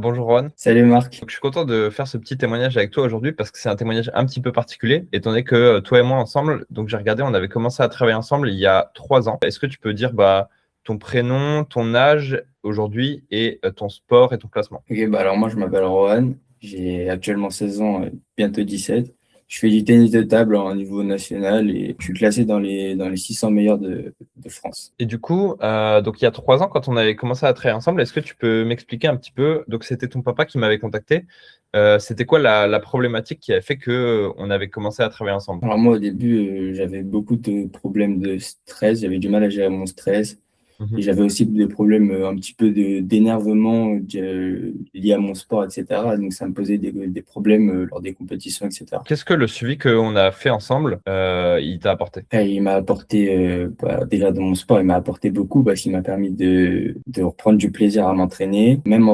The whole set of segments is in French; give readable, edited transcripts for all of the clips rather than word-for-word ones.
Bonjour Juan. Salut Marc. Donc, je suis content de faire ce petit témoignage avec toi aujourd'hui parce que c'est un témoignage un petit peu particulier, étant donné que toi et moi ensemble, donc j'ai regardé, on avait commencé à travailler ensemble il y a 3 ans. Est-ce que tu peux dire ton prénom, ton âge aujourd'hui et ton sport et ton classement? Ok, alors moi je m'appelle Rohan, j'ai actuellement 16 ans, bientôt 17. Je fais du tennis de table en niveau national et je suis classé dans les 600 meilleurs de France. Et du coup, donc il y a 3 ans, quand on avait commencé à travailler ensemble, est-ce que tu peux m'expliquer un petit peu? Donc c'était ton papa qui m'avait contacté. C'était quoi la problématique qui a fait que on avait commencé à travailler ensemble? Alors moi au début j'avais beaucoup de problèmes de stress, j'avais du mal à gérer mon stress et Mhm. j'avais aussi des problèmes un petit peu d'énervement liés à mon sport, etc. Donc ça me posait des problèmes lors des compétitions, etc. Qu'est-ce que le suivi qu'on a fait ensemble, il t'a apporté? Et il m'a apporté, déjà dans mon sport, il m'a apporté beaucoup parce qu'il m'a permis de reprendre du plaisir à m'entraîner. Même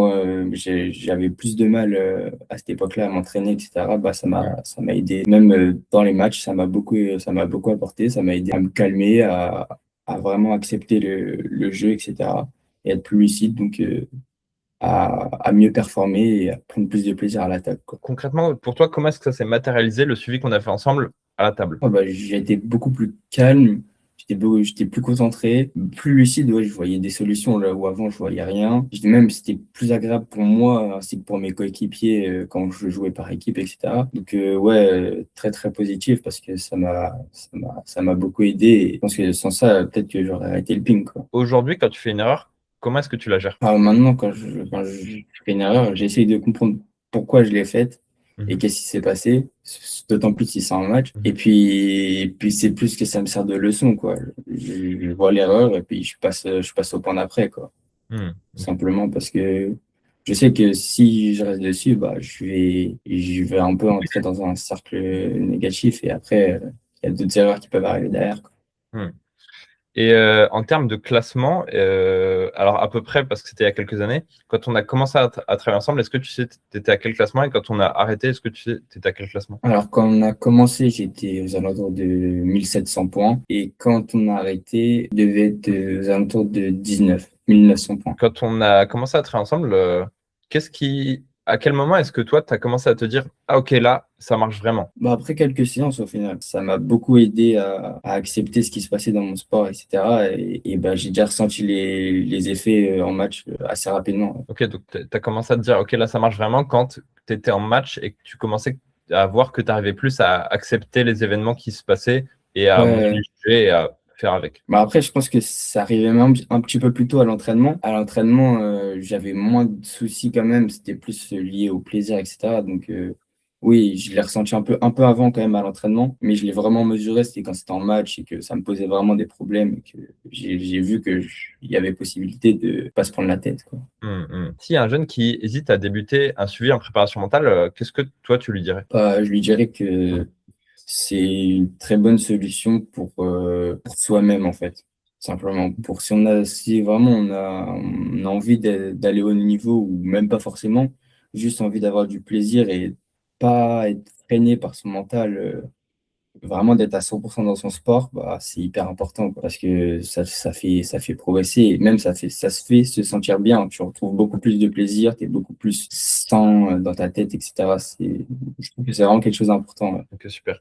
j'avais plus de mal à cette époque-là à m'entraîner, etc. Ça m'a aidé. Même dans les matchs, ça m'a beaucoup apporté. Ça m'a aidé à me calmer, à vraiment accepter le jeu, etc. Et être plus lucide, donc à mieux performer et à prendre plus de plaisir à l'attaque, quoi. Concrètement, pour toi, comment est-ce que ça s'est matérialisé le suivi qu'on a fait ensemble à la table? Oh, bah, j'ai été beaucoup plus calme, j'étais plus concentré, plus lucide. Ouais, je voyais des solutions là où avant je voyais rien. C'était plus agréable pour moi ainsi que pour mes coéquipiers quand je jouais par équipe, etc. Donc ouais, très très positif parce que ça m'a beaucoup aidé. Et je pense que sans ça, peut-être que j'aurais arrêté le ping, quoi. Aujourd'hui, quand tu fais une erreur, comment est-ce que tu la gères? Alors maintenant, quand je fais une erreur, j'essaye de comprendre pourquoi je l'ai faite et Mhm, qu'est-ce qui s'est passé, d'autant plus si c'est un match. Et mhm. puis, et puis c'est plus que ça me sert de leçon, quoi. Je vois l'erreur et puis je passe au point d'après, quoi. Hmm, ok. Simplement parce que je sais que si je reste dessus, bah, je vais un peu entrer dans un cercle négatif et après, il y a d'autres erreurs qui peuvent arriver derrière, quoi. Hmm. Et en termes de classement, alors à peu près, parce que c'était il y a quelques années, quand on a commencé à travailler ensemble, est-ce que tu sais, tu étais à quel classement? Et quand on a arrêté, est-ce que tu sais, tu étais à quel classement? Alors, quand on a commencé, j'étais aux alentours de 1700 points. Et quand on a arrêté, je devais être aux alentours de 1900 points. Quand on a commencé à travailler ensemble, à quel moment est-ce que toi, tu as commencé à te dire, ah ok, là, ça marche vraiment? Bah, après quelques séances, au final, ça m'a beaucoup aidé à accepter ce qui se passait dans mon sport, etc. Et bah, j'ai déjà ressenti les effets en match assez rapidement. Ok, donc tu as commencé à te dire, ok, là, ça marche vraiment quand tu étais en match et que tu commençais à voir que tu arrivais plus à accepter les événements qui se passaient et à moins Ouais. les juger et à faire avec. Bah après, je pense que ça arrivait même un petit peu plus tôt à l'entraînement. À l'entraînement, j'avais moins de soucis quand même. C'était plus lié au plaisir, etc. Donc, oui, je l'ai ressenti un peu avant quand même à l'entraînement. Mais je l'ai vraiment mesuré, c'était quand c'était en match et que ça me posait vraiment des problèmes et que j'ai vu il y avait possibilité de pas se prendre la tête, quoi. S'il y a un jeune qui hésite à débuter un suivi en préparation mentale, qu'est-ce que toi, tu lui dirais? Bah, je lui dirais que c'est une très bonne solution pour soi-même, en fait. Simplement. Si vraiment on a envie d'aller au niveau, ou même pas forcément, juste envie d'avoir du plaisir et pas être freiné par son mental, vraiment d'être à 100% dans son sport, bah, c'est hyper important, quoi, parce que ça fait progresser et même ça se fait se sentir bien. Tu retrouves beaucoup plus de plaisir, tu es beaucoup plus sain dans ta tête, etc. Je trouve que c'est vraiment quelque chose d'important, ouais. Ok, super.